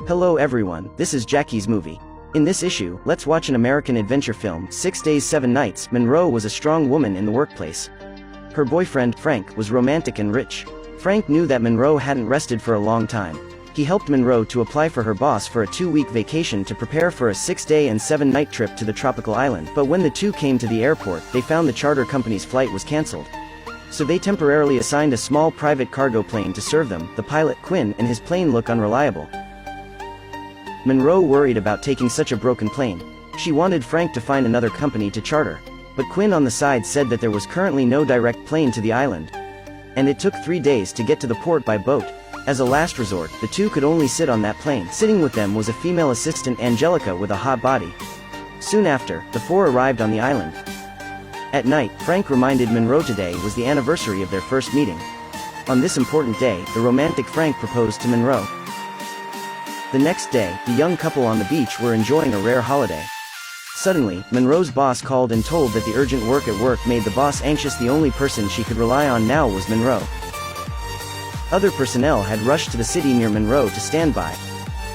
Hello everyone, this is Jackie's movie. In this issue, let's watch an American adventure film, 6 Days 7 Nights. Monroe was a strong woman in the workplace. Her boyfriend, Frank, was romantic and rich. Frank knew that Monroe hadn't rested for a long time. He helped Monroe to apply for her boss for a 2-week vacation to prepare for a 6-day and 7-night trip to the tropical island. But when the two came to the airport, they found the charter company's flight was cancelled. So they temporarily assigned a small private cargo plane to serve them. The pilot, Quinn, and his plane look unreliable. Monroe worried about taking such a broken plane. She wanted Frank to find another company to charter. But Quinn on the side said that there was currently no direct plane to the island. And it took 3 days to get to the port by boat. As a last resort, the two could only sit on that plane. Sitting with them was a female assistant, Angelica, with a hot body. Soon after, the four arrived on the island. At night, Frank reminded Monroe today was the anniversary of their first meeting. On this important day, the romantic Frank proposed to Monroe. The next day, the young couple on the beach were enjoying a rare holiday. Suddenly, Monroe's boss called and told that the urgent work at work made the boss anxious. The only person she could rely on now was Monroe. Other personnel had rushed to the city near Monroe to stand by.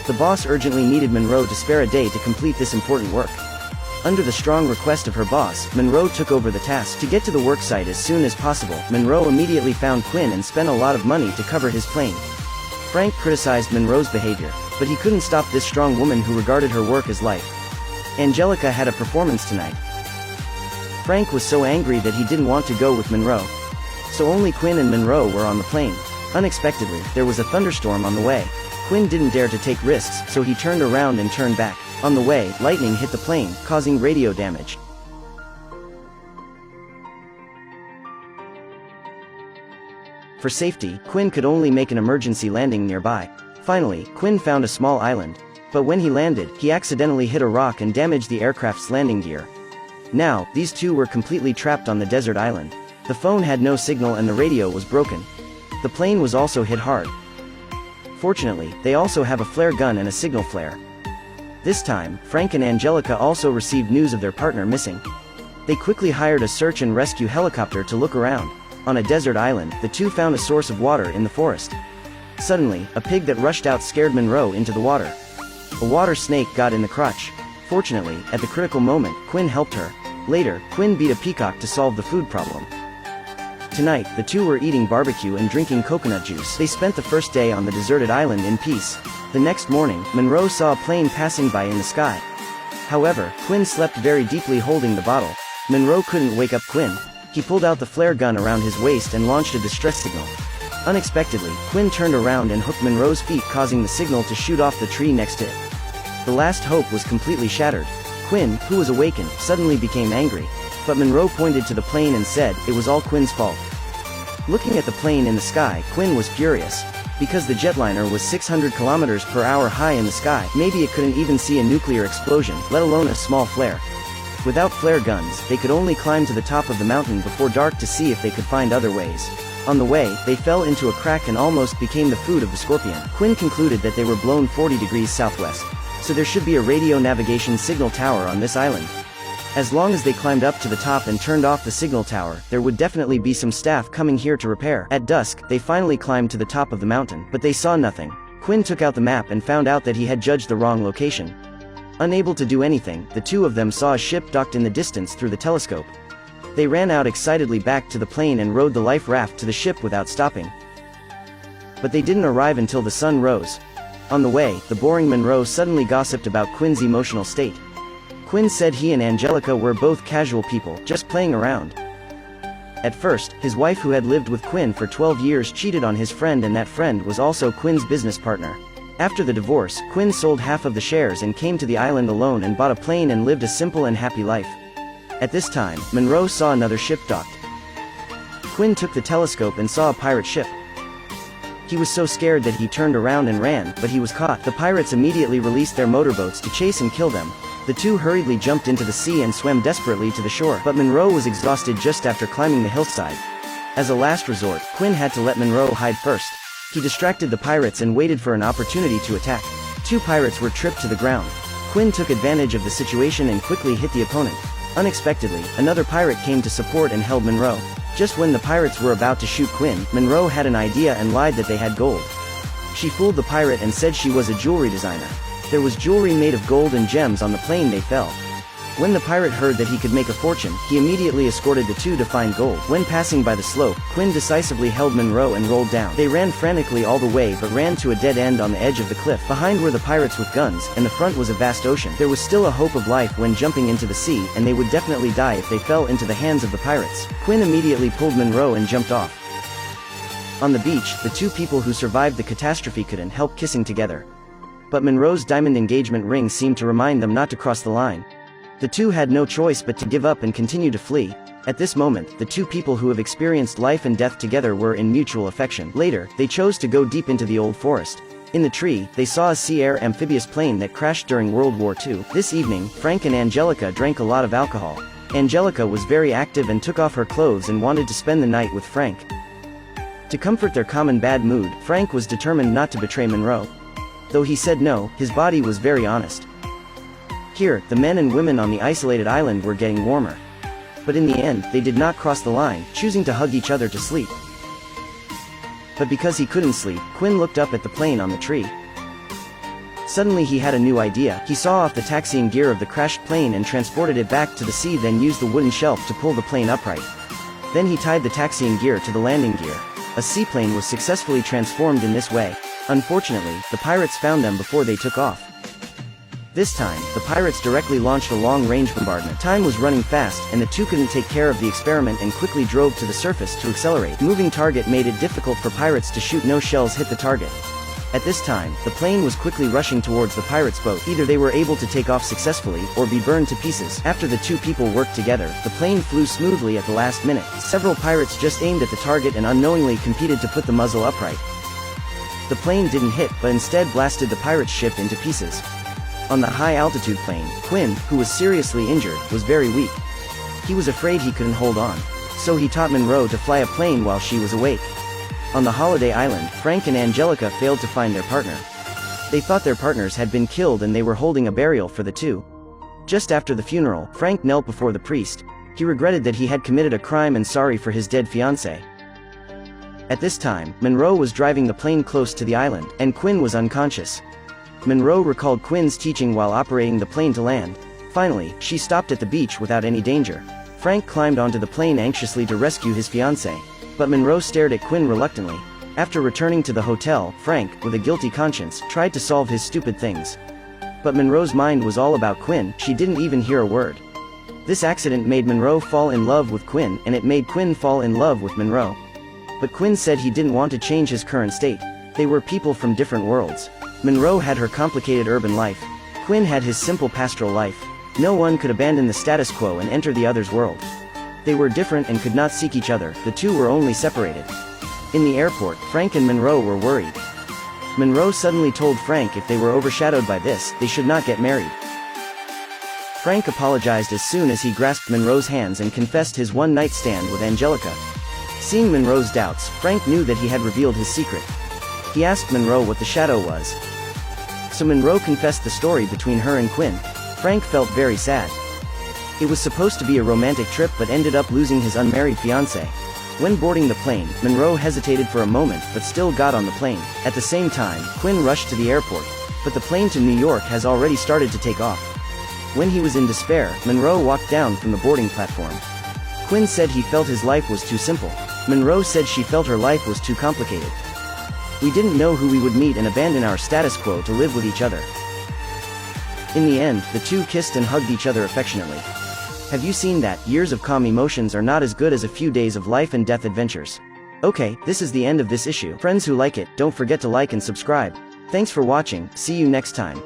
The boss urgently needed Monroe to spare a day to complete this important work. Under the strong request of her boss, Monroe took over the task to get to the worksite as soon as possible. Monroe immediately found Quinn and spent a lot of money to cover his plane. Frank criticized Monroe's behavior, but he couldn't stop this strong woman who regarded her work as life. Angelica had a performance tonight. Frank was so angry that he didn't want to go with Monroe. So only Quinn and Monroe were on the plane. Unexpectedly, there was a thunderstorm on the way. Quinn didn't dare to take risks, so he turned around and turned back. On the way, lightning hit the plane, causing radio damage. For safety, Quinn could only make an emergency landing nearby. Finally, Quinn found a small island. But when he landed, he accidentally hit a rock and damaged the aircraft's landing gear. Now, these two were completely trapped on the desert island. The phone had no signal and the radio was broken. The plane was also hit hard. Fortunately, they also have a flare gun and a signal flare. This time, Frank and Angelica also received news of their partner missing. They quickly hired a search and rescue helicopter to look around. On a desert island, the two found a source of water in the forest. Suddenly, a pig that rushed out scared Monroe into the water. A water snake got in the crotch. Fortunately, at the critical moment, Quinn helped her. Later, Quinn beat a peacock to solve the food problem. Tonight, the two were eating barbecue and drinking coconut juice. They spent the first day on the deserted island in peace. The next morning, Monroe saw a plane passing by in the sky. However, Quinn slept very deeply holding the bottle. Monroe couldn't wake up Quinn. He pulled out the flare gun around his waist and launched a distress signal. Unexpectedly, Quinn turned around and hooked Monroe's feet, causing the signal to shoot off the tree next to it. The last hope was completely shattered. Quinn, who was awakened, suddenly became angry. But Monroe pointed to the plane and said it was all Quinn's fault. Looking at the plane in the sky, Quinn was furious. Because the jetliner was 600 kilometers per hour high in the sky, maybe it couldn't even see a nuclear explosion, let alone a small flare. Without flare guns, they could only climb to the top of the mountain before dark to see if they could find other ways. On the way, they fell into a crack and almost became the food of the scorpion. Quinn concluded that they were blown 40 degrees southwest. So there should be a radio navigation signal tower on this island. As long as they climbed up to the top and turned off the signal tower, there would definitely be some staff coming here to repair. At dusk, they finally climbed to the top of the mountain, but they saw nothing. Quinn took out the map and found out that he had judged the wrong location. Unable to do anything, the two of them saw a ship docked in the distance through the telescope. They ran out excitedly back to the plane and rode the life raft to the ship without stopping. But they didn't arrive until the sun rose. On the way, the boring Monroe suddenly gossiped about Quinn's emotional state. Quinn said he and Angelica were both casual people, just playing around. At first, his wife, who had lived with Quinn for 12 years, cheated on his friend, and that friend was also Quinn's business partner. After the divorce, Quinn sold half of the shares and came to the island alone and bought a plane and lived a simple and happy life. At this time, Monroe saw another ship docked. Quinn took the telescope and saw a pirate ship. He was so scared that he turned around and ran, but he was caught. The pirates immediately released their motorboats to chase and kill them. The two hurriedly jumped into the sea and swam desperately to the shore, but Monroe was exhausted just after climbing the hillside. As a last resort, Quinn had to let Monroe hide first. He distracted the pirates and waited for an opportunity to attack. 2 pirates were tripped to the ground. Quinn took advantage of the situation and quickly hit the opponent. Unexpectedly, another pirate came to support and held Monroe. Just when the pirates were about to shoot Quinn, Monroe had an idea and lied that they had gold. She fooled the pirate and said she was a jewelry designer. There was jewelry made of gold and gems on the plane they fell. When the pirate heard that he could make a fortune, he immediately escorted the two to find gold. When passing by the slope, Quinn decisively held Monroe and rolled down. They ran frantically all the way but ran to a dead end on the edge of the cliff. Behind were the pirates with guns, and the front was a vast ocean. There was still a hope of life when jumping into the sea, and they would definitely die if they fell into the hands of the pirates. Quinn immediately pulled Monroe and jumped off. On the beach, the two people who survived the catastrophe couldn't help kissing together. But Monroe's diamond engagement ring seemed to remind them not to cross the line. The two had no choice but to give up and continue to flee. At this moment, the two people who have experienced life and death together were in mutual affection. Later, they chose to go deep into the old forest. In the tree, they saw a sea air amphibious plane that crashed during World War II. This evening, Frank and Angelica drank a lot of alcohol. Angelica was very active and took off her clothes and wanted to spend the night with Frank. To comfort their common bad mood, Frank was determined not to betray Monroe. Though he said no, his body was very honest. Here, the men and women on the isolated island were getting warmer. But in the end, they did not cross the line, choosing to hug each other to sleep. But because he couldn't sleep, Quinn looked up at the plane on the tree. Suddenly he had a new idea. He saw off the taxiing gear of the crashed plane and transported it back to the sea, then used the wooden shelf to pull the plane upright. Then he tied the taxiing gear to the landing gear. A seaplane was successfully transformed in this way. Unfortunately, the pirates found them before they took off. This time, the pirates directly launched a long-range bombardment. Time was running fast, and the two couldn't take care of the experiment and quickly drove to the surface to accelerate. Moving target made it difficult for pirates to shoot. No shells hit the target. At this time, the plane was quickly rushing towards the pirates' boat. Either they were able to take off successfully, or be burned to pieces. After the two people worked together, the plane flew smoothly at the last minute. Several pirates just aimed at the target and unknowingly competed to put the muzzle upright. The plane didn't hit, but instead blasted the pirate's ship into pieces. On the high-altitude plane, Quinn, who was seriously injured, was very weak. He was afraid he couldn't hold on. So he taught Monroe to fly a plane while she was awake. On the holiday island, Frank and Angelica failed to find their partner. They thought their partners had been killed and they were holding a burial for the two. Just after the funeral, Frank knelt before the priest. He regretted that he had committed a crime and sorry for his dead fiancée. At this time, Monroe was driving the plane close to the island, and Quinn was unconscious. Monroe recalled Quinn's teaching while operating the plane to land. Finally, she stopped at the beach without any danger. Frank climbed onto the plane anxiously to rescue his fiancée. But Monroe stared at Quinn reluctantly. After returning to the hotel, Frank, with a guilty conscience, tried to solve his stupid things. But Monroe's mind was all about Quinn. She didn't even hear a word. This accident made Monroe fall in love with Quinn, and it made Quinn fall in love with Monroe. But Quinn said he didn't want to change his current state. They were people from different worlds. Monroe had her complicated urban life. Quinn had his simple pastoral life. No one could abandon the status quo and enter the other's world. They were different and could not seek each other. The two were only separated. In the airport, Frank and Monroe were worried. Monroe suddenly told Frank if they were overshadowed by this, they should not get married. Frank apologized as soon as he grasped Monroe's hands and confessed his one-night stand with Angelica. Seeing Monroe's doubts, Frank knew that he had revealed his secret. He asked Monroe what the shadow was. So Monroe confessed the story between her and Quinn. Frank felt very sad. It was supposed to be a romantic trip but ended up losing his unmarried fiancée. When boarding the plane, Monroe hesitated for a moment but still got on the plane. At the same time, Quinn rushed to the airport. But the plane to New York has already started to take off. When he was in despair, Monroe walked down from the boarding platform. Quinn said he felt his life was too simple. Monroe said she felt her life was too complicated. We didn't know who we would meet and abandon our status quo to live with each other. In the end, the two kissed and hugged each other affectionately. Have you seen that? Years of calm emotions are not as good as a few days of life and death adventures. Okay, this is the end of this issue. Friends who like it, don't forget to like and subscribe. Thanks for watching, see you next time.